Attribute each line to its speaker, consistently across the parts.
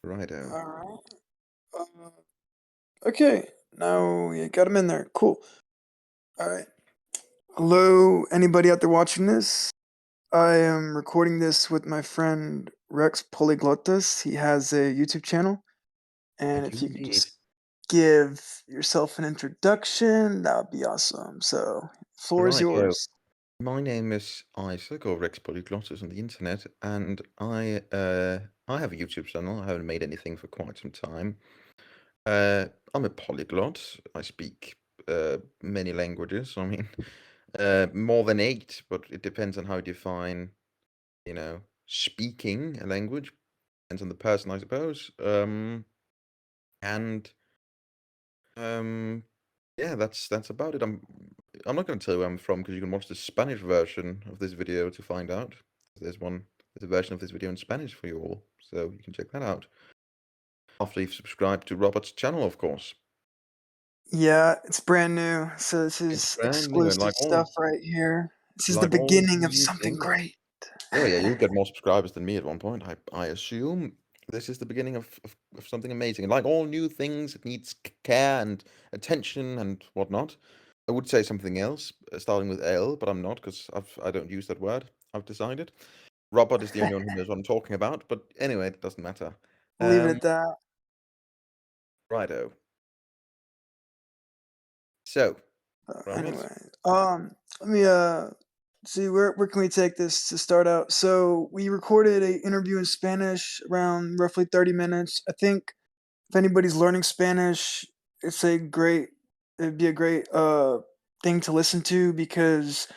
Speaker 1: Righto.
Speaker 2: All right. Okay. Now you got him in there. Cool. All right. Hello, anybody out there watching this? I am recording this with my friend Rex Polyglottus. He has a YouTube channel,
Speaker 1: I
Speaker 2: and
Speaker 1: do
Speaker 2: if you could
Speaker 1: indeed.
Speaker 2: just give yourself an introduction, that would be awesome. So, floor is
Speaker 1: Righto.
Speaker 2: yours.
Speaker 1: My name is Isaac, or Rex Polyglottus on the internet, and I have a YouTube channel. I haven't made anything for quite some time. I'm a polyglot. I speak many languages. I mean, more than eight, but it depends on how you define, speaking a language. Depends on the person, I suppose. And um, Yeah, that's about it. I'm not gonna tell you where I'm from because you can watch the Spanish version of this video to find out. There's a version of this video in Spanish for you all, so you can check that out after you've subscribed to Robert's channel, of course.
Speaker 2: Yeah, it's brand new. So, this
Speaker 1: It's
Speaker 2: is
Speaker 1: brand new and
Speaker 2: exclusive stuff right here. This is the
Speaker 1: like all
Speaker 2: beginning of
Speaker 1: new
Speaker 2: something
Speaker 1: things.
Speaker 2: great.
Speaker 1: Oh yeah, you'll get more subscribers than me at one point. I assume this is the beginning of something amazing. And like all new things, it needs care and attention and whatnot. I would say something else, starting with L, but I'm not because I don't use that word. I've decided. Robert is the only one who knows what I'm talking about. But anyway, it doesn't matter.
Speaker 2: We'll leave it
Speaker 1: Um,
Speaker 2: at that.
Speaker 1: righto. So, Robert,
Speaker 2: Anyway, let me see where can we take this to start out. So we recorded a interview in Spanish around roughly 30 minutes. I think if anybody's learning Spanish, it's a great it'd be a great thing to listen to because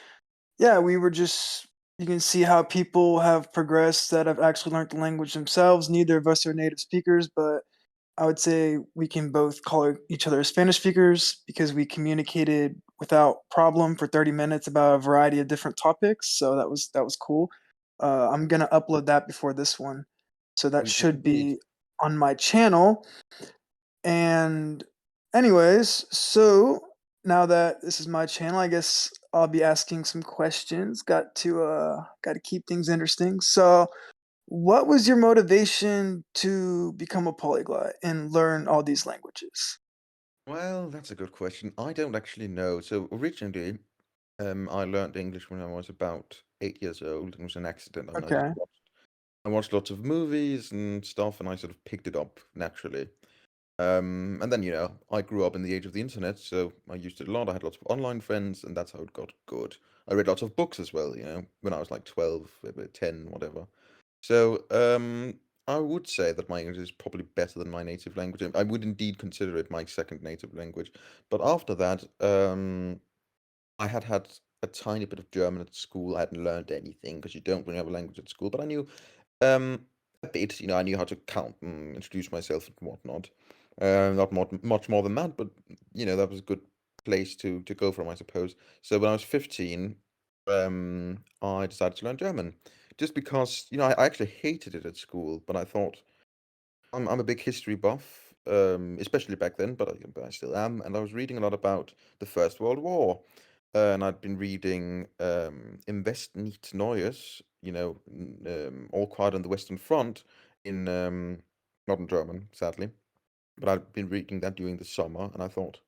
Speaker 2: yeah, we were just you can see how people have progressed that have actually learned the language themselves. Neither of us are native speakers, but I would say we can both call each other Spanish speakers because we communicated without problem for 30 minutes about a variety of different topics. So that was cool. I'm gonna upload that before this one, so that
Speaker 1: we do
Speaker 2: should
Speaker 1: indeed.
Speaker 2: be on my channel. And anyways, so now that this is my channel, I guess I'll be asking some questions. Got to keep things interesting. So what was your motivation to become a polyglot and learn all these languages?
Speaker 1: Well, that's a good question. I don't actually know. So originally, I learned English when I was about 8 years old. It was an accident. I mean,
Speaker 2: Okay.
Speaker 1: I watched lots of movies and stuff, and I sort of picked it up naturally. And then, I grew up in the age of the internet, so I used it a lot. I had lots of online friends, and that's how it got good. I read lots of books as well, when I was like 12, maybe 10, whatever. So, I would say that my English is probably better than my native language. I would indeed consider it my second native language. But after that, I had a tiny bit of German at school. I hadn't learned anything because you don't really have a language at school, but I knew a bit. I knew how to count and introduce myself and whatnot. Not much more than that, but that was a good place to go from, I suppose. So when I was 15, I decided to learn German, just because I actually hated it at school, but I thought I'm a big history buff, especially back then, but I still am, and I was reading a lot about the First World War, and I'd been reading Im Westen nichts Neues, All Quiet on the Western Front in not in German, sadly, but I'd been reading that during the summer, and I thought,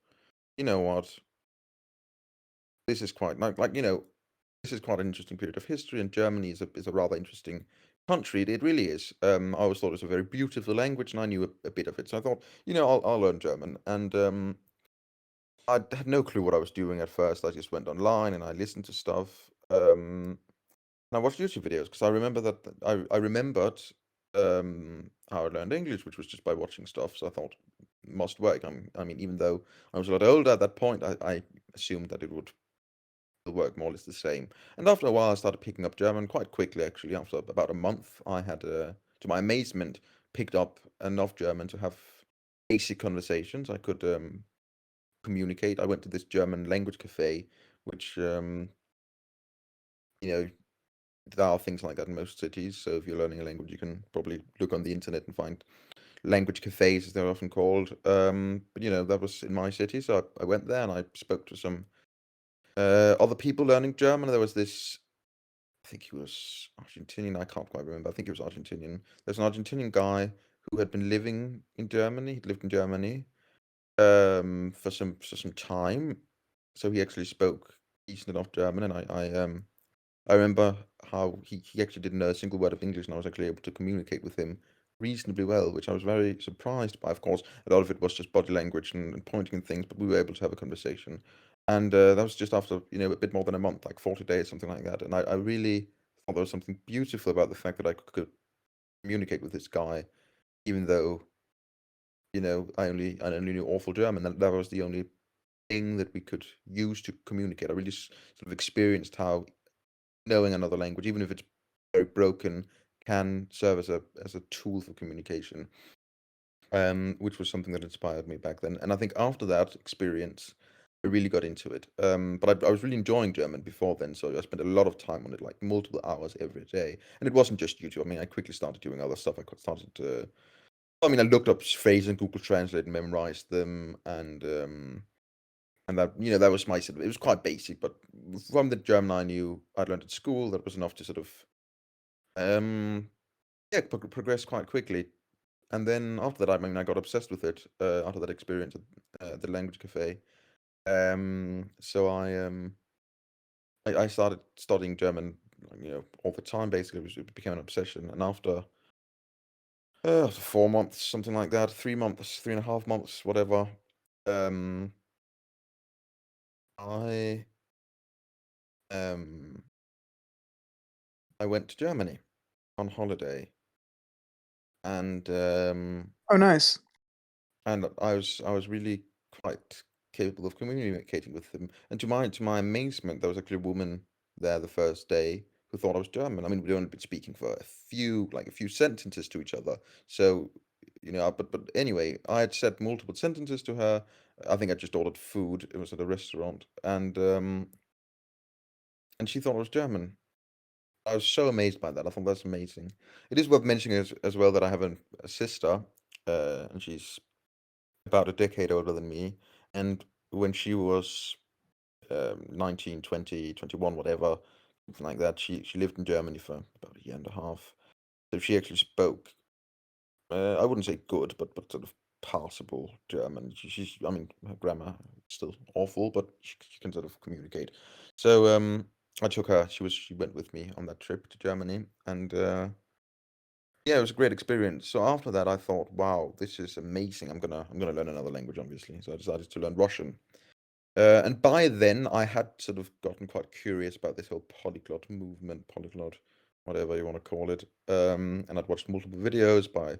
Speaker 1: you know what, this is quite this is quite an interesting period of history, and Germany is a rather interesting country. It really is. I always thought it was a very beautiful language, and I knew a bit of it. So I thought, I'll learn German. And I had no clue what I was doing at first. I just went online and I listened to stuff. And I watched YouTube videos because I remember that I remembered how I learned English, which was just by watching stuff. So I thought, must work. I mean, even though I was a lot older at that point, I assumed that it would work more or less the same. And after a while, I started picking up German quite quickly, actually. After about a month, I had, to my amazement, picked up enough German to have basic conversations. I could communicate. I went to this German language cafe, which, you know, there are things like that in most cities. So if you're learning a language, you can probably look on the internet and find language cafes, as they're often called. But, that was in my city. So I went there and I spoke to some other people learning German. There was this I think he was Argentinian. I can't quite remember. I think he was Argentinian. There's an Argentinian guy who had been living in Germany. He'd lived in Germany for some time, so he actually spoke decent enough German, and I remember how he actually didn't know a single word of English, and I was actually able to communicate with him reasonably well, which I was very surprised by. Of course, a lot of it was just body language and pointing and things, but we were able to have a conversation. And that was just after, a bit more than a month, like 40 days, something like that. And I really thought there was something beautiful about the fact that I could communicate with this guy, even though, I only knew awful German. That was the only thing that we could use to communicate. I really sort of experienced how knowing another language, even if it's very broken, can serve as a tool for communication, which was something that inspired me back then. And I think after that experience, I really got into it. But I was really enjoying German before then, so I spent a lot of time on it, like multiple hours every day. And it wasn't just YouTube. I mean, I quickly started doing other stuff. I looked up phrases in Google Translate and memorized them, and that that was my sort of, it was quite basic, but from the German I knew I'd learned at school, that was enough to sort of um yeah, progress quite quickly. And then after that, I mean, I got obsessed with it after that experience at the language cafe. So I started studying German, like, all the time. Basically, it became an obsession. And after 4 months, something like that, 3 months, 3.5 months, whatever, um, I um I went to Germany on holiday, and
Speaker 2: Oh, nice.
Speaker 1: I was really quite capable of communicating with them. And to my amazement, there was actually a woman there the first day who thought I was German. I mean, we'd only been speaking for a few sentences to each other. So, but anyway, I had said multiple sentences to her. I think I just ordered food. It was at a restaurant, and she thought I was German. I was so amazed by that. I thought that's amazing. It is worth mentioning as well that I have a sister, and she's about a decade older than me. And when she was 19, 20, 21, whatever, something like that, she lived in Germany for about a year and a half. So she actually spoke, I wouldn't say good, but sort of passable German. I mean, her grammar is still awful, but she can sort of communicate. So I took her. She went with me on that trip to Germany, and yeah, it was a great experience. So after that, I thought, wow, this is amazing. I'm gonna learn another language, obviously. So I decided to learn Russian. And by then, I had sort of gotten quite curious about this whole polyglot movement, polyglot, whatever you want to call it. And I'd watched multiple videos by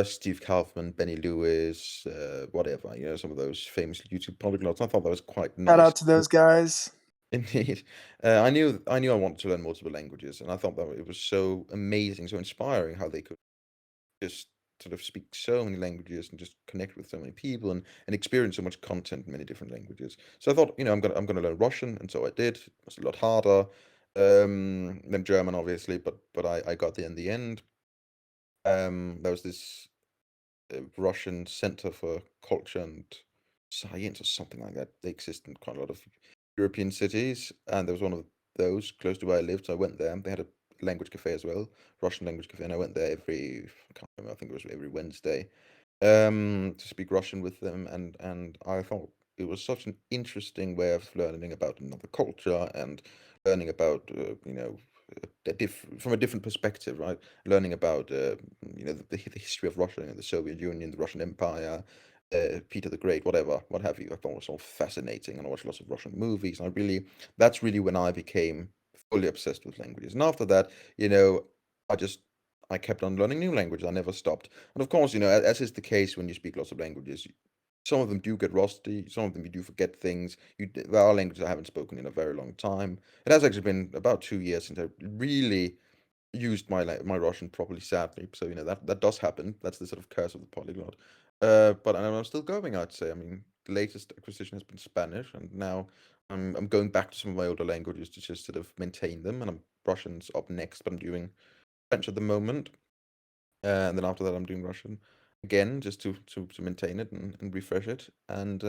Speaker 1: Steve Kaufman, Benny Lewis, whatever, some of those famous YouTube polyglots. I thought that was quite
Speaker 2: Shout
Speaker 1: nice.
Speaker 2: out to those guys.
Speaker 1: Indeed. I knew I wanted to learn multiple languages, and I thought that it was so amazing, so inspiring how they could just sort of speak so many languages and just connect with so many people and experience so much content in many different languages. So I thought, I'm gonna learn Russian, and so I did. It was a lot harder than German, obviously, but I got there in the end. There was this Russian Center for Culture and Science or something like that. They exist in quite a lot of European cities, and there was one of those close to where I lived. So I went there. They had a language cafe as well, Russian language cafe, and I went there I can't remember, I think it was every Wednesday, to speak Russian with them, and I thought it was such an interesting way of learning about another culture and learning about from a different perspective, right? Learning about the history of Russia, the Soviet Union, the Russian Empire, Peter the Great, whatever, what have you. I thought it was all fascinating, and I watched lots of Russian movies, and that's really when I became fully obsessed with languages. And after that, I just I kept on learning new languages. I never stopped. And of course, as is the case when you speak lots of languages, some of them do get rusty. Some of them you do forget things. There are languages I haven't spoken in a very long time. It has actually been about 2 years since I really used my Russian properly, sadly. So that does happen. That's the sort of curse of the polyglot. But I'm still going, I'd say. I mean, the latest acquisition has been Spanish, and now I'm going back to some of my older languages to just sort of maintain them. And Russian's up next, but I'm doing French at the moment. And then after that, I'm doing Russian again, just to maintain it and refresh it. And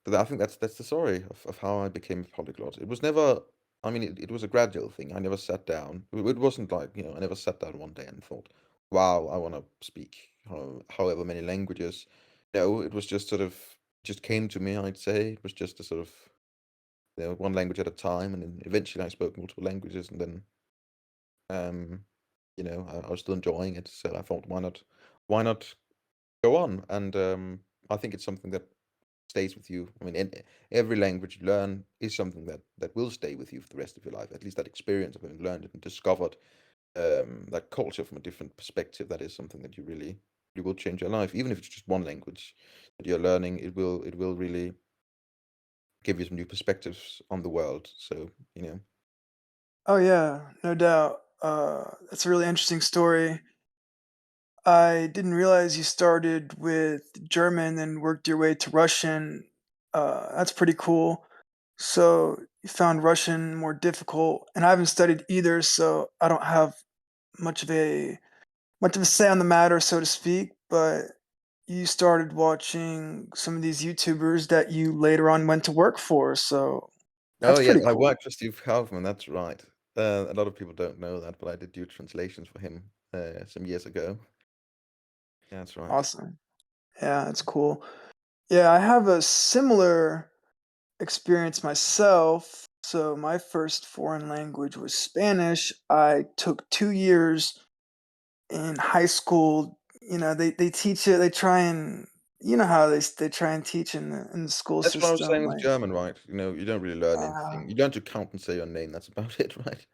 Speaker 1: but I think that's the story of how I became a polyglot. It was never. I mean, it was a gradual thing. I never sat down. It wasn't like I never sat down one day and thought, wow, I want to speak however many languages. No, it was just sort of just came to me. I'd say it was just a sort of one language at a time, and then eventually I spoke multiple languages, and then um, I was still enjoying it. So I thought, why not go on? And I think it's something that stays with you. I mean, every language you learn is something that will stay with you for the rest of your life. At least that experience of having learned it and discovered that culture from a different perspective. That is something that you will change your life. Even if it's just one language that you're learning, it will really give you some new perspectives on the world. So
Speaker 2: Oh yeah, no doubt. That's a really interesting story. I didn't realize you started with German and worked your way to Russian. That's pretty cool. So you found Russian more difficult, and I haven't studied either, so I don't have much of a much of a say on the matter, so to speak. But you started watching some of these YouTubers that you later on went to work for, so
Speaker 1: Oh
Speaker 2: that's
Speaker 1: yeah,
Speaker 2: pretty
Speaker 1: I
Speaker 2: cool.
Speaker 1: worked for Steve Kaufman. That's right. A lot of people don't know that, but I did do translations for him some years ago. Yeah, that's right.
Speaker 2: Awesome. Yeah, that's cool. Yeah, I have a similar experience myself. So my first foreign language was Spanish. I took 2 years in high school. They teach it, they try and how they try and teach in the school
Speaker 1: That's what I was saying
Speaker 2: system,
Speaker 1: with
Speaker 2: like,
Speaker 1: German, right? You don't really learn
Speaker 2: uh,
Speaker 1: anything. You learn to count and say your name. That's about it, right?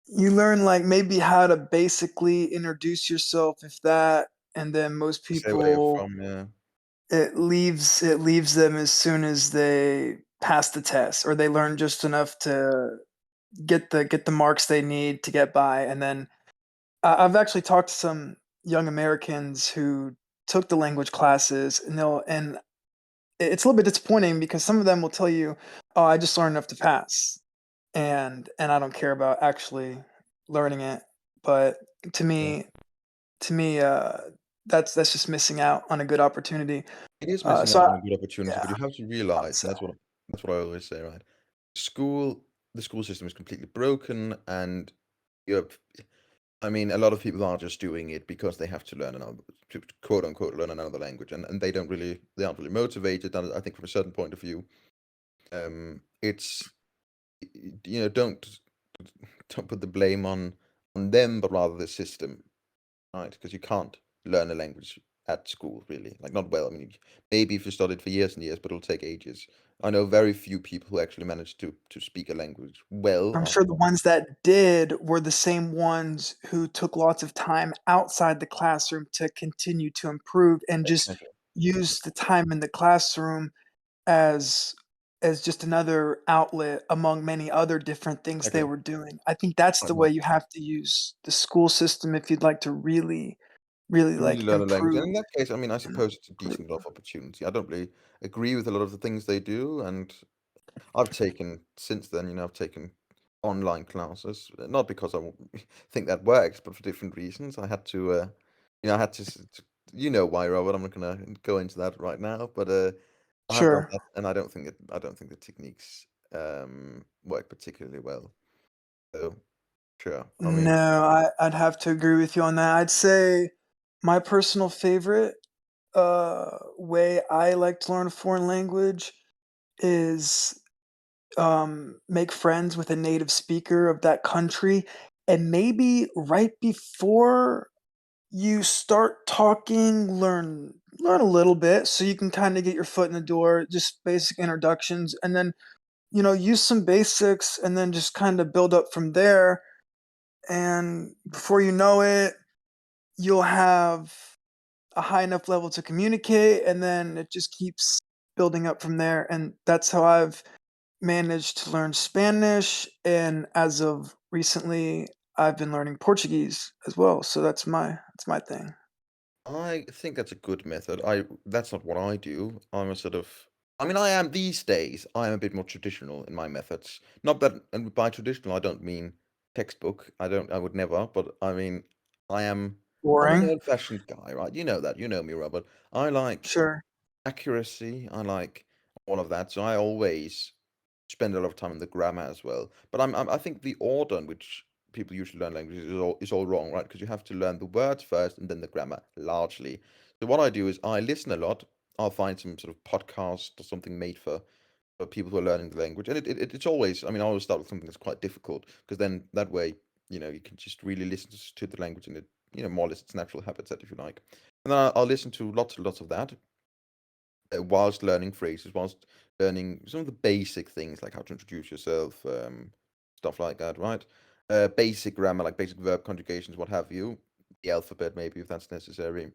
Speaker 2: you learn, like, maybe how to basically introduce yourself, if that, and then most
Speaker 1: Say where you're
Speaker 2: people,
Speaker 1: from. Yeah.
Speaker 2: it leaves them as soon as they pass the test, or they learn just enough to get the marks they need to get by, and then I've actually talked to some young Americans who took the language classes, and it's a little bit disappointing because some of them will tell you, "Oh, I just learned enough to pass," and I don't care about actually learning it. But to
Speaker 1: Yeah.
Speaker 2: me to me, that's just missing out on a good opportunity.
Speaker 1: It is missing
Speaker 2: So
Speaker 1: out
Speaker 2: I
Speaker 1: on a good opportunity,
Speaker 2: yeah,
Speaker 1: but you have to
Speaker 2: I would
Speaker 1: realize,
Speaker 2: say.
Speaker 1: and that's what I always say, right? School, the school system is completely broken, and you're I mean, a lot of people are just doing it because they have to learn another, to quote unquote, learn another language, and they aren't really motivated. And I think from a certain point of view, it's don't put the blame on them, but rather the system, right? Because you can't learn a language at school, really, like not well. I mean, maybe if you studied for years and years, but it'll take ages. I know very few people who actually manage to speak a language well
Speaker 2: I'm sure
Speaker 1: after.
Speaker 2: the ones that did were the same ones who took lots of time outside the classroom to continue to improve and just
Speaker 1: Exactly.
Speaker 2: use the time in the classroom as just another outlet among many other different things they
Speaker 1: Exactly.
Speaker 2: were doing. I think that's the way you have to use the school system if you'd like to really, really,
Speaker 1: To really
Speaker 2: like,
Speaker 1: learn a language. And
Speaker 2: improve
Speaker 1: in that case, I mean, I
Speaker 2: and
Speaker 1: suppose it's a
Speaker 2: improve.
Speaker 1: decent enough opportunity. I don't really agree with a lot of the things they do, and I've taken since then, I've taken online classes, not because think that works, but for different reasons. I had to, I had you know why, Robert. I'm not gonna go into that right now, but I have done
Speaker 2: Sure.
Speaker 1: that, and I don't think the techniques work particularly well. So sure, I mean,
Speaker 2: No, I'd have to agree with you on that. I'd say my personal favorite, way I like to learn a foreign language is, make friends with a native speaker of that country, and maybe right before you start talking, learn a little bit so you can kinda get your foot in the door, just basic introductions, and then, use some basics and then just kinda build up from there, and before you know it, you'll have a high enough level to communicate, and then it just keeps building up from there, and that's how I've managed to learn Spanish, and as of recently, I've been learning Portuguese as well, so that's my thing.
Speaker 1: I think that's a good method. That's not what I do. I'm a sort of I mean, I am these days, I am a bit more traditional in my methods. Not that, and by traditional, I don't mean textbook. I would never, but I mean, I am, I'm an
Speaker 2: Boring?
Speaker 1: old-fashioned guy, right? You know that. You know me, Robert. I like
Speaker 2: Sure.
Speaker 1: accuracy. I like all of that. So I always spend a lot of time on the grammar as well. But I think the order in which people usually learn languages is all wrong, right? Because you have to learn the words first and then the grammar largely. So what I do is I listen a lot. I'll find some sort of podcast or something made for people who are learning the language, and it's always. I mean, I always start with something that's quite difficult because then that way, you can just really listen to the language and more or less its natural habitat, if you like. And then I'll listen to lots and lots of that whilst learning phrases, whilst learning some of the basic things like how to introduce yourself, stuff like that, right? Basic grammar, like basic verb conjugations, what have you. The alphabet, maybe, if that's necessary.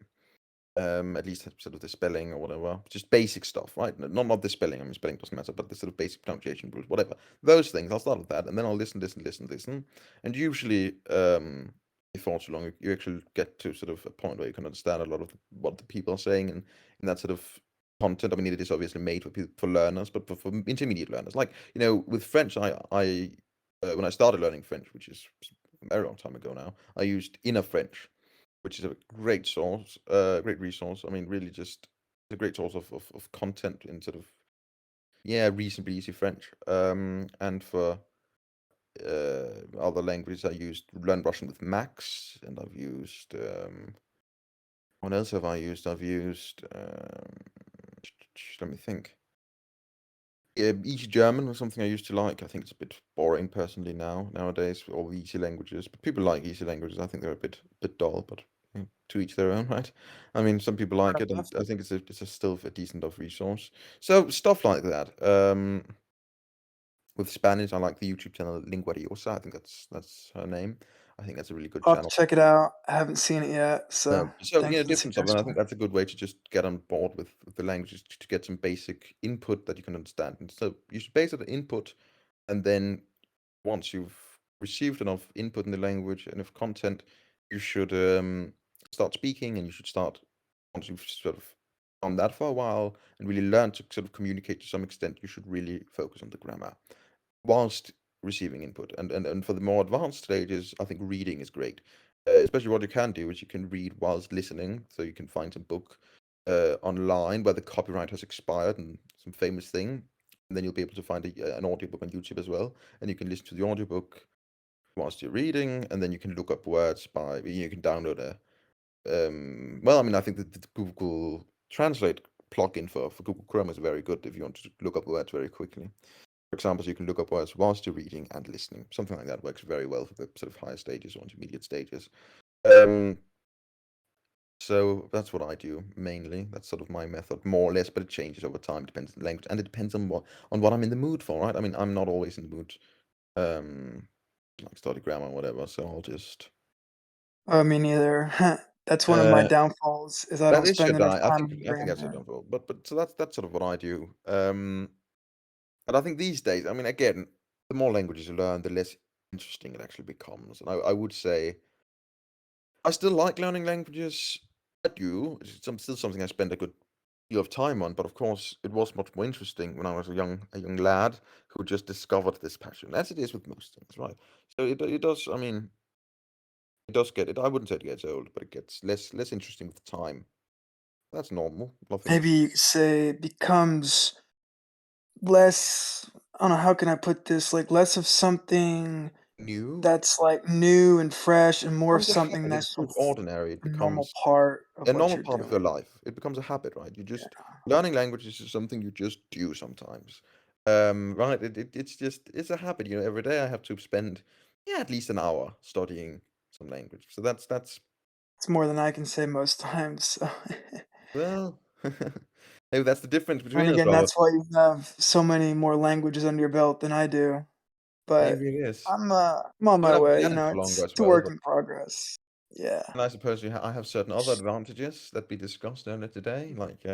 Speaker 1: At least sort of the spelling or whatever. Just basic stuff, right? Not the spelling. I mean, spelling doesn't matter, but the sort of basic pronunciation rules, whatever. Those things. I'll start with that, and then I'll listen, listen, listen, listen. And usually, before too long, you actually get to sort of a point where you can understand a lot of what the people are saying, and in that sort of content. I mean, it is obviously made for people, for learners, but for intermediate learners, like with French, I when I started learning French, which is a very long time ago now, I used Inner French, which is a great source, great resource. I mean, really just a great source of content in sort of, yeah, reasonably easy French. And for other languages, I used Learn Russian with Max, and I've used what else have I used? I've used let me think. Yeah, easy German was something I used to like. I think it's a bit boring personally nowadays with all the easy languages. But people like easy languages. I think they're a bit dull, but to each their own, right? I mean, some people like it, and I think it's a still a decent of resource. So stuff like that. With Spanish, I like the YouTube channel Linguariosa. I think that's her name. I think that's a really good
Speaker 2: I'll have to
Speaker 1: channel.
Speaker 2: check it out. I haven't seen it yet, so
Speaker 1: No, so
Speaker 2: thanks for the
Speaker 1: different stuff, and I think
Speaker 2: suggestion.
Speaker 1: that's a good way to just get on board with the languages to get some basic input that you can understand. And so you should base it on input, and then once you've received enough input in the language, enough content, you should start speaking, and you should start once you've sort of done that for a while and really learn to sort of communicate to some extent. You should really focus on the grammar whilst receiving input. And for the more advanced stages, I think reading is great. Especially what you can do is you can read whilst listening. So you can find some book online where the copyright has expired and some famous thing. And then you'll be able to find an audiobook on YouTube as well. And you can listen to the audiobook whilst you're reading. And then you can look up words you can download well, I mean, I think that the Google Translate plugin for Google Chrome is very good if you want to look up words very quickly. For example, so you can look up words whilst you're reading and listening. Something like that works very well for the sort of higher stages or intermediate stages. Um, so that's what I do mainly. That's sort of my method, more or less, but it changes over time. Depends on the language, and it depends on what I'm in the mood for, right? I mean, I'm not always in the mood, um, like study grammar or whatever. So I'll just.
Speaker 2: Me neither. That's one of my
Speaker 1: Uh,
Speaker 2: downfalls is I
Speaker 1: that
Speaker 2: don't
Speaker 1: is
Speaker 2: spend
Speaker 1: your
Speaker 2: enough
Speaker 1: die. I
Speaker 2: time
Speaker 1: think
Speaker 2: on
Speaker 1: I think that's your
Speaker 2: grammar.
Speaker 1: downfall. But so that's sort of what I do. But I think these days, I mean, again, the more languages you learn, the less interesting it actually becomes. And I would say I still like learning languages. I do. It's still something I spend a good deal of time on. But of course, it was much more interesting when I was a young lad who just discovered this passion, as it is with most things, right? So it does. I mean, it does get it. I wouldn't say it gets old, but it gets less interesting with time. That's normal. Nothing
Speaker 2: Maybe you could say it becomes less, I don't know, how can I put this? Like less of something
Speaker 1: new.
Speaker 2: that's like new and fresh and
Speaker 1: It
Speaker 2: more of
Speaker 1: becomes a
Speaker 2: something
Speaker 1: habit. It
Speaker 2: that's
Speaker 1: becomes
Speaker 2: just
Speaker 1: ordinary. It
Speaker 2: a normal
Speaker 1: becomes
Speaker 2: part of
Speaker 1: a
Speaker 2: what
Speaker 1: normal
Speaker 2: you're
Speaker 1: part of
Speaker 2: doing.
Speaker 1: your life. It becomes a habit, right? You just
Speaker 2: Yeah.
Speaker 1: learning languages is something you just do sometimes. Right? It's a habit. Every day I have to spend at least an hour studying some language. So that's
Speaker 2: It's more than I can say most times, so
Speaker 1: well, maybe that's the difference
Speaker 2: and
Speaker 1: between us,
Speaker 2: again,
Speaker 1: Robert.
Speaker 2: that's why you have so many more languages under your belt than I do. But
Speaker 1: Maybe it is.
Speaker 2: I'm on
Speaker 1: I mean,
Speaker 2: my
Speaker 1: I've been
Speaker 2: way,
Speaker 1: at it for longer
Speaker 2: it's
Speaker 1: as
Speaker 2: a
Speaker 1: well,
Speaker 2: work
Speaker 1: but
Speaker 2: in progress. Yeah,
Speaker 1: and I suppose I have certain other advantages that we discussed earlier today, like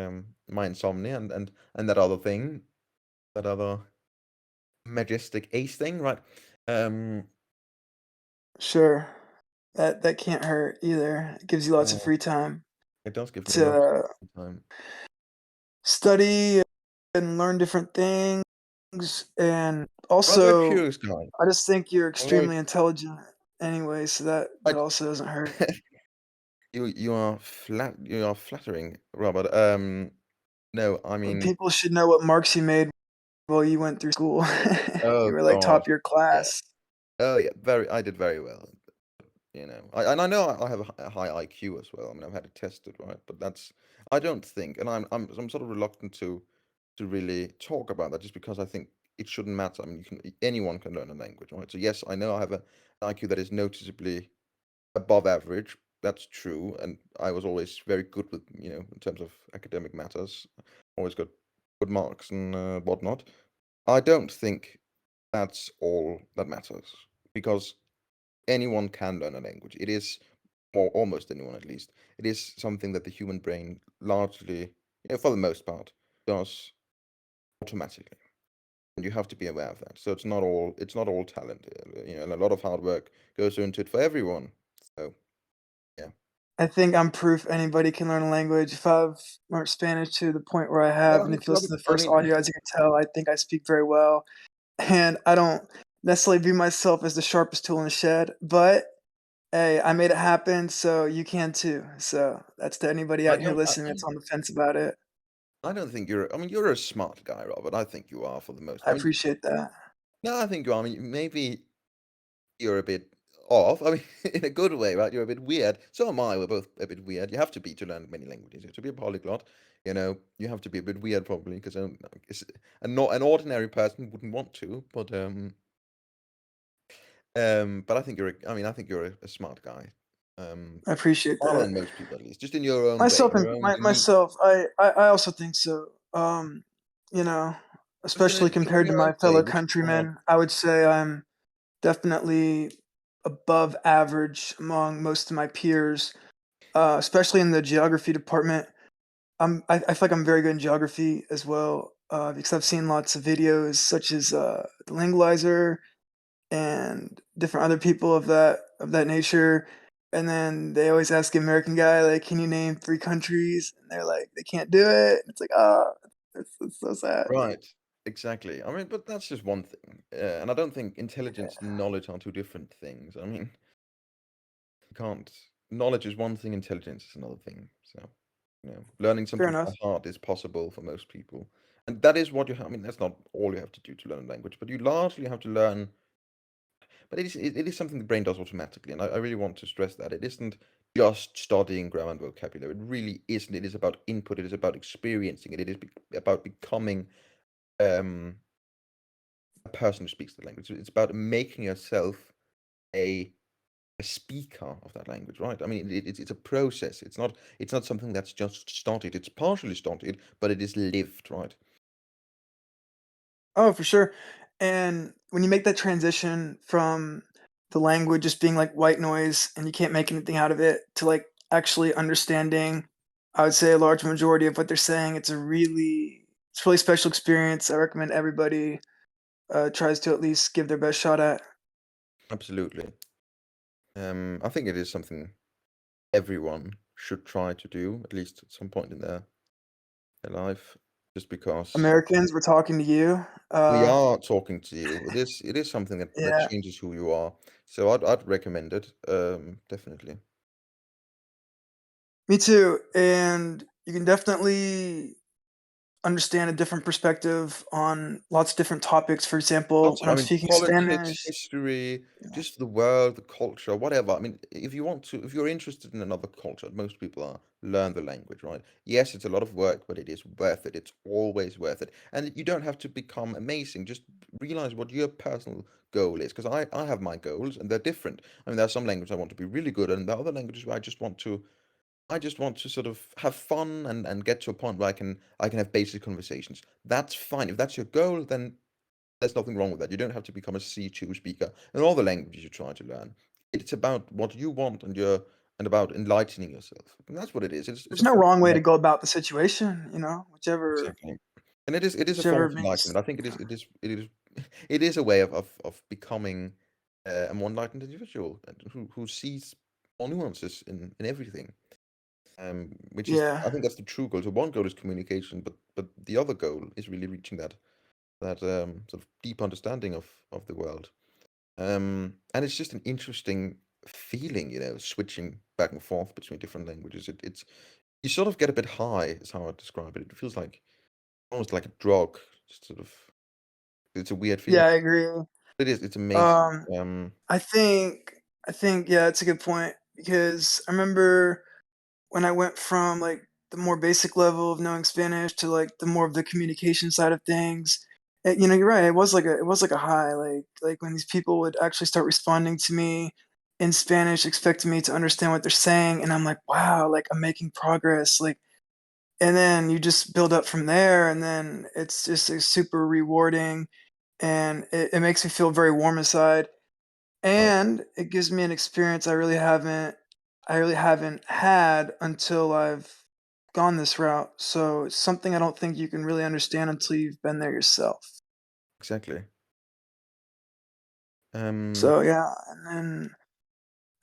Speaker 1: my insomnia and that other thing, that other majestic ace thing, right? Um,
Speaker 2: sure. That can't hurt either. It gives you lots of
Speaker 1: uh,
Speaker 2: free time
Speaker 1: it does give me a lot
Speaker 2: to
Speaker 1: of time.
Speaker 2: study and learn different things, and
Speaker 1: I'm a very
Speaker 2: also,
Speaker 1: curious guy.
Speaker 2: I just think you're
Speaker 1: I'm very,
Speaker 2: extremely intelligent anyway, so that
Speaker 1: I,
Speaker 2: also doesn't hurt.
Speaker 1: you are flattering, Robert. No, I mean,
Speaker 2: People should know what marks you made while you went through school. You
Speaker 1: oh
Speaker 2: were, like,
Speaker 1: God,
Speaker 2: top of your
Speaker 1: yeah.
Speaker 2: class.
Speaker 1: Oh yeah, very. I did very well. And I know I have a high IQ as well. I mean, I've had it tested, right? But that's I don't think, and I'm sort of reluctant to really talk about that just because I think it shouldn't matter. I mean, anyone can learn a language, right? So yes, I know I have an IQ that is noticeably above average. That's true, and I was always very good with in terms of academic matters. Always got good marks and whatnot. I don't think that's all that matters because anyone can learn a language. It is, or almost anyone at least, it is something that the human brain largely, for the most part, does automatically. And you have to be aware of that. So it's not all talent, and a lot of hard work goes into it for everyone. So yeah.
Speaker 2: I think I'm proof anybody can learn a language. If I've learned Spanish to the point where I have,
Speaker 1: Well,
Speaker 2: and if you
Speaker 1: well,
Speaker 2: listen to the
Speaker 1: I
Speaker 2: first
Speaker 1: mean,
Speaker 2: audio, as you can tell, I think I speak very well. And I don't necessarily view myself as the sharpest tool in the shed, but hey, I made it happen, so you can too. So that's to anybody
Speaker 1: I
Speaker 2: out here
Speaker 1: don't, I,
Speaker 2: listening that's on the fence about it.
Speaker 1: I don't think you're. I mean, you're a smart guy, Robert. I think you are for the most.
Speaker 2: I
Speaker 1: I mean,
Speaker 2: appreciate that.
Speaker 1: no, I think you are. I mean, maybe you're a bit off. I mean, in a good way, right? You're a bit weird. So am I. We're both a bit weird. You have to be to learn many languages. You have to be a polyglot. You have to be a bit weird probably because not an ordinary person wouldn't want to. But I think I mean, I think you're a smart guy.
Speaker 2: I appreciate
Speaker 1: Smarter
Speaker 2: that.
Speaker 1: than most people, at least, just in your own way, in your own unique.
Speaker 2: Myself, I also think so. You know,
Speaker 1: Just
Speaker 2: especially
Speaker 1: in
Speaker 2: compared to
Speaker 1: your own
Speaker 2: my
Speaker 1: way,
Speaker 2: fellow
Speaker 1: which is not.
Speaker 2: countrymen, I would say I'm definitely above average among most of my peers, especially in the geography department. I feel like I'm very good in geography as well, because I've seen lots of videos such as the Lingualizer and different other people of that nature. And then they always ask the American guy, like, "Can you name 3 countries?" And they're like, they can't do it. It's like, oh, it's so sad.
Speaker 1: Right, exactly. I mean, but that's just one thing. And I don't think intelligence and knowledge are two different things. I mean, you can't. Knowledge is one thing, intelligence is another thing. So, learning
Speaker 2: Fair
Speaker 1: something by
Speaker 2: enough.
Speaker 1: heart is possible for most people. And that is what you have. I mean, that's not all you have to do to learn a language, but you largely have to learn. But it is something the brain does automatically. And I really want to stress that. It isn't just studying grammar and vocabulary. It really isn't. It is about input. It is about experiencing it. It is about becoming. Um, a person who speaks the language. It's about making yourself a a speaker of that language, right? I mean, it's a process. It's not something that's just started. It's partially started, but it is lived, right?
Speaker 2: Oh, for sure. And when you make that transition from the language just being like white noise and you can't make anything out of it to like actually understanding, I would say a large majority of what they're saying, it's a really special experience. I recommend everybody tries to at least give their best shot at.
Speaker 1: Absolutely. I think it is something everyone should try to do at least at some point in their life, just because
Speaker 2: Americans, we're talking to you.
Speaker 1: we are talking to you. It is something that
Speaker 2: Yeah,
Speaker 1: changes who you are. So I'd recommend it. Definitely.
Speaker 2: me too. And you can definitely understand a different perspective on lots of different topics. For example,
Speaker 1: Lots
Speaker 2: when
Speaker 1: I
Speaker 2: I'm
Speaker 1: mean,
Speaker 2: speaking
Speaker 1: politics,
Speaker 2: Spanish,
Speaker 1: history,
Speaker 2: you know,
Speaker 1: just the world, the culture, whatever. I mean, if you're interested in another culture, most people are, learn the language, right? Yes, it's a lot of work, but it is worth it. It's always worth it. And you don't have to become amazing. Just realize what your personal goal is. Because I have my goals and they're different. I mean, there are some languages I want to be really good at, and there are other languages where I just want to sort of have fun and get to a point where I can have basic conversations. That's fine. If that's your goal, then there's nothing wrong with that. You don't have to become a C2 speaker in all the languages you try to learn. It's about what you want and about enlightening yourself. And that's what it is. It's
Speaker 2: there's
Speaker 1: a
Speaker 2: no
Speaker 1: form of
Speaker 2: wrong way to go about the situation,
Speaker 1: exactly. And it is a form
Speaker 2: whichever
Speaker 1: of
Speaker 2: makes
Speaker 1: enlightenment. I think it is it is a way of becoming a more enlightened individual and who sees more nuances in everything. Which is
Speaker 2: yeah.
Speaker 1: I think that's the true goal. So one goal is communication, but the other goal is really reaching that sort of deep understanding of the world. And it's just an interesting feeling, switching back and forth between different languages. It's you sort of get a bit high, is how I describe it. It feels like almost like a drug. Just sort of, it's a weird feeling.
Speaker 2: Yeah, I agree.
Speaker 1: It is, it's amazing.
Speaker 2: Um, I think, yeah, it's a good point because I remember when I went from, like, the more basic level of knowing Spanish to, like, the more of the communication side of things, you're right, it was like a high, like, when these people would actually start responding to me in Spanish, expecting me to understand what they're saying, and I'm like, "Wow, like, I'm making progress," like and then you just build up from there, and then it's just, super rewarding, and it makes me feel very warm inside.
Speaker 1: Oh,
Speaker 2: And it gives me an experience I really haven't had until I've gone this route, so it's something I don't think you can really understand until you've been there yourself.
Speaker 1: exactly. Um,
Speaker 2: So, yeah, and then,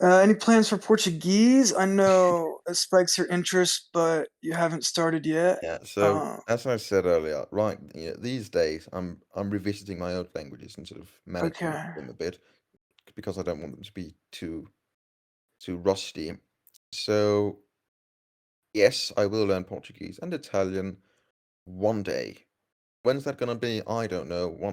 Speaker 2: any plans for Portuguese? I know it spikes your interest, but you haven't started yet.
Speaker 1: yeah, so
Speaker 2: Uh,
Speaker 1: as I said earlier, right, these days I'm revisiting my old languages and sort of managing
Speaker 2: okay.
Speaker 1: them a bit because I don't want them to be too rusty. So yes, I will learn Portuguese and Italian one day. When's that gonna be? I don't know.
Speaker 2: I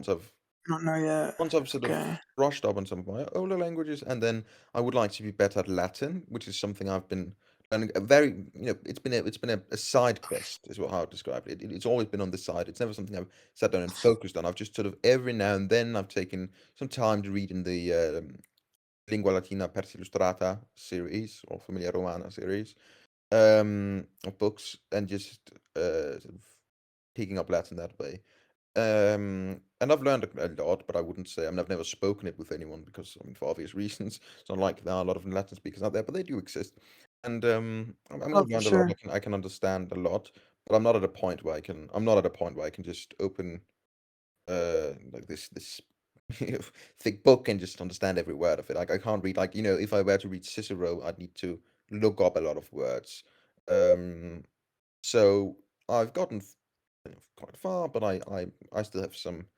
Speaker 2: don't know yet.
Speaker 1: Once I've sort of
Speaker 2: Okay.
Speaker 1: brushed up on some of my older languages, and then I would like to be better at Latin, which is something I've been learning. A very, it's been a side quest, is what I would describe it. It's always been on the side. It's never something I've sat down and focused on. I've just sort of every now and then I've taken some time to read in the Lingua Latina per Illustrata series or Familia Romana series of books, and just sort of picking up Latin that way. And I've learned a lot, but I wouldn't say I've never spoken it with anyone because, I mean, for obvious reasons. It's not like there are a lot of Latin speakers out there, but they do exist. And I mean,
Speaker 2: Oh,
Speaker 1: I've
Speaker 2: for
Speaker 1: learned a lot.
Speaker 2: sure.
Speaker 1: I can understand a lot, but I'm not at a point where I can. I'm not at a point where I can just open like this thick book and just understand every word of it. Like I can't read, like, if I were to read Cicero, I'd need to look up a lot of words. Um, so I've gotten quite far, but I still have some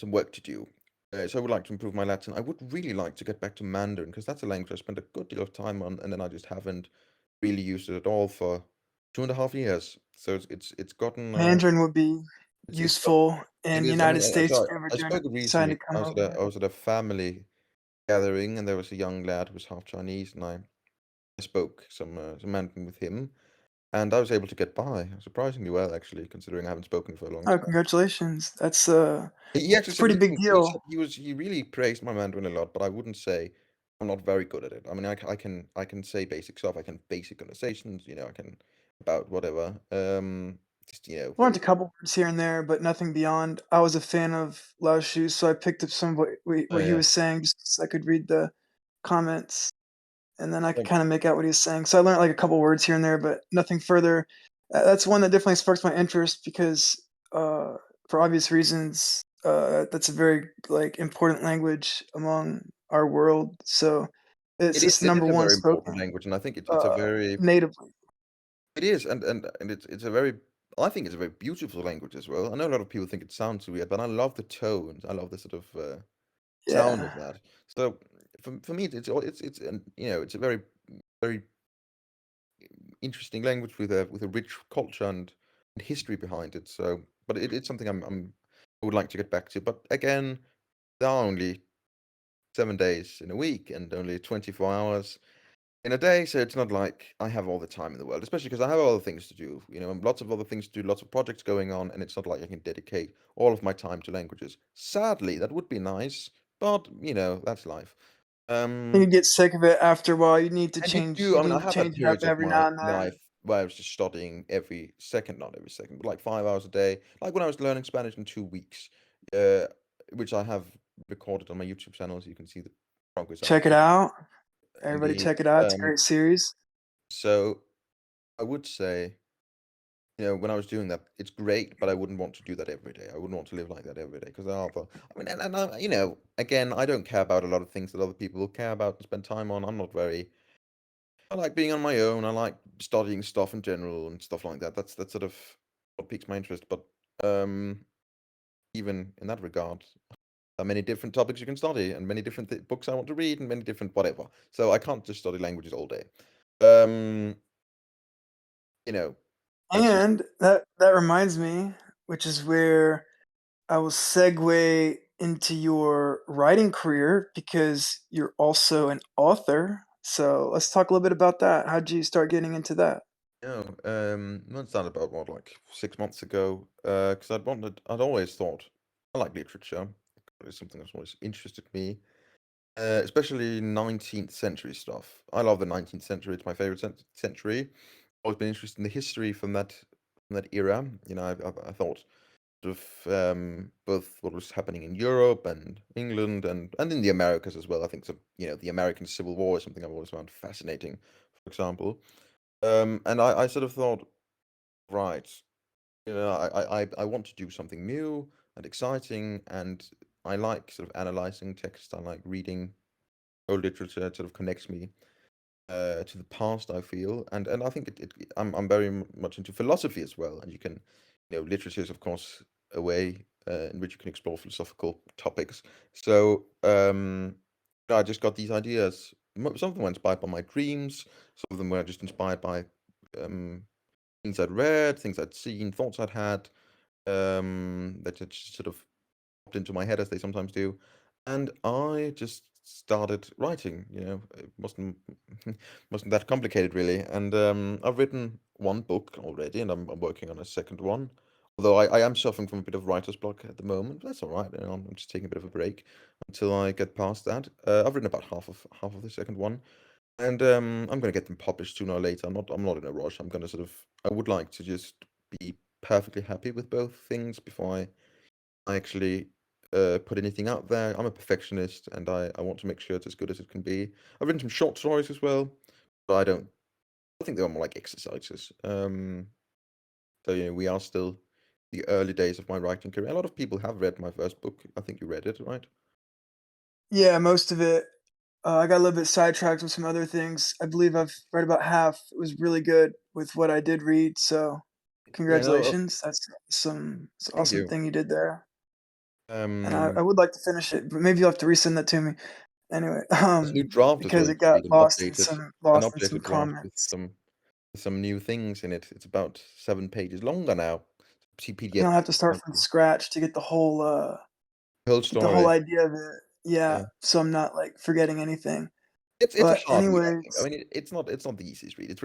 Speaker 1: work to do. So I would like to improve my Latin. I would really like to get back to Mandarin because that's a language I spent a good deal of time on, and then I just haven't really used it at all for 2.5 years. So it's gotten
Speaker 2: Mandarin would be
Speaker 1: it's got
Speaker 2: useful
Speaker 1: it
Speaker 2: in
Speaker 1: is. I mean,
Speaker 2: United States
Speaker 1: so
Speaker 2: if you ever
Speaker 1: I spoke
Speaker 2: decide
Speaker 1: recently.
Speaker 2: to come over there.
Speaker 1: I was at a family gathering, and there was a young lad who was half Chinese, and I spoke some Mandarin with him, and I was able to get by surprisingly well, actually, considering I haven't spoken for a long
Speaker 2: Oh,
Speaker 1: time.
Speaker 2: congratulations.
Speaker 1: He actually
Speaker 2: It's a
Speaker 1: said
Speaker 2: pretty big deal.
Speaker 1: he really praised my Mandarin a lot, but I wouldn't say I'm not very good at it. I mean, I can say basic stuff. I can basic conversations. I can about whatever. Just
Speaker 2: Learned a couple words here and there, but nothing beyond. I was a fan of Lao Shu, so I picked up some of
Speaker 1: oh
Speaker 2: what he
Speaker 1: yeah.
Speaker 2: was saying just so I could read the comments, and then I could
Speaker 1: Um,
Speaker 2: kinda make out what he was saying. So I learned, like, a couple words here and there, but nothing further. That's one that definitely sparks my interest because, for obvious reasons, that's a very, like, important language among our world, so it's
Speaker 1: It is
Speaker 2: number
Speaker 1: a
Speaker 2: 1
Speaker 1: very important
Speaker 2: spoken,
Speaker 1: language, and I think it's a
Speaker 2: uh,
Speaker 1: very
Speaker 2: natively.
Speaker 1: it is, and it's a very I think it's a very beautiful language as well. I know a lot of people think it sounds weird, but I love the tones. I love the sort of sound
Speaker 2: Yeah.
Speaker 1: of that. So for me, it's and it's a very interesting language with a rich culture and history behind it. So, but it's something I would like to get back to. But again, there are only 7 days in a week and only 24 hours in a day, so it's not like I have all the time in the world. Especially because I have other things to do. Lots of other things to do, lots of projects going on, and it's not like I can dedicate all of my time to languages. Sadly, that would be nice, but that's life.
Speaker 2: You
Speaker 1: Um,
Speaker 2: get sick of it after a while,
Speaker 1: And you do.
Speaker 2: you
Speaker 1: I mean, I
Speaker 2: need to
Speaker 1: have had
Speaker 2: change it up
Speaker 1: periods of
Speaker 2: every
Speaker 1: my
Speaker 2: now and then.
Speaker 1: life where I was just studying every second, not every second, but like 5 hours a day. Like when I was learning Spanish in 2 weeks, uh, which I have recorded on my YouTube channel, so you can see the progress I've
Speaker 2: Check it
Speaker 1: made.
Speaker 2: out. Everybody
Speaker 1: Indeed.
Speaker 2: check it out, it's a
Speaker 1: Um,
Speaker 2: great series.
Speaker 1: so I would say, when I was doing that, it's great, but I wouldn't want to do that every day. I wouldn't want to live like that every day because there are I mean, and I, again, I don't care about a lot of things that other people care about and spend time on. I'm not very I like being on my own. I like studying stuff in general and stuff like that. That's sort of what piques my interest. But um, even in that regard, there are many different topics you can study and many different books I want to read and many different whatever. So I can't just study languages all day. Um, you know, that's just
Speaker 2: And that reminds me, which is where I will segue into your writing career because you're also an author. So let's talk a little bit about that. How'd you start getting into that?
Speaker 1: No, that's not about what, like 6 months ago. Because I'd always thought I like literature. It's something that's always interested me, especially 19th century stuff. I love the 19th century. It's my favorite century. Always been interested in the history from that era. I thought of both what was happening in Europe and England and in the Americas as well. I think the American Civil War is something I've always found fascinating, for example. And I sort of thought, right, I want to do something new and exciting, and I like sort of analyzing text. I like reading old literature. It sort of connects me to the past, I feel, and I think I'm very much into philosophy as well. And literature is of course a way in which you can explore philosophical topics. So I just got these ideas. Some of them were inspired by my dreams. Some of them were just inspired by um, things I'd read, things I'd seen, thoughts I'd had that had just sort of popped into my head as they sometimes do, and I just started writing. It wasn't wasn't that complicated really, and I've written one book already, and I'm working on a second one. Although I am suffering from a bit of writer's block at the moment, but that's all right. I'm just taking a bit of a break until I get past that. I've written about half of the second one, and I'm gonna get them published sooner or later. I'm not in a rush. I would like to just be perfectly happy with both things before I actually put anything out there. I'm a perfectionist, and I want to make sure it's as good as it can be. I've written some short stories as well, but I think they're more like exercises. So we are still the early days of my writing career. A lot of people have read my first book. I think you read it, right?
Speaker 2: Yeah, most of it. I got a little bit sidetracked with some other things. I believe I've read about half. It was really good with what I did read. So
Speaker 1: Yeah, no,
Speaker 2: congratulations. It's
Speaker 1: thank
Speaker 2: awesome
Speaker 1: you.
Speaker 2: thing you did there. And I
Speaker 1: Um,
Speaker 2: would like to finish it, but maybe you'll have to resend that to me. Anyway,
Speaker 1: there's a new draft as well.
Speaker 2: because
Speaker 1: You
Speaker 2: it
Speaker 1: can
Speaker 2: got
Speaker 1: read an
Speaker 2: lost in some
Speaker 1: updated draft
Speaker 2: comments.
Speaker 1: with some new things in it. It's about 7 pages longer now.
Speaker 2: And
Speaker 1: PDF
Speaker 2: I'll have to start from
Speaker 1: version.
Speaker 2: scratch to
Speaker 1: Whole
Speaker 2: get the whole
Speaker 1: story.
Speaker 2: idea of it. Yeah,
Speaker 1: Yeah.
Speaker 2: so I'm not, like, forgetting anything.
Speaker 1: It's a
Speaker 2: But
Speaker 1: hard read, I think. I
Speaker 2: anyways,
Speaker 1: mean, it's not the easiest read. It's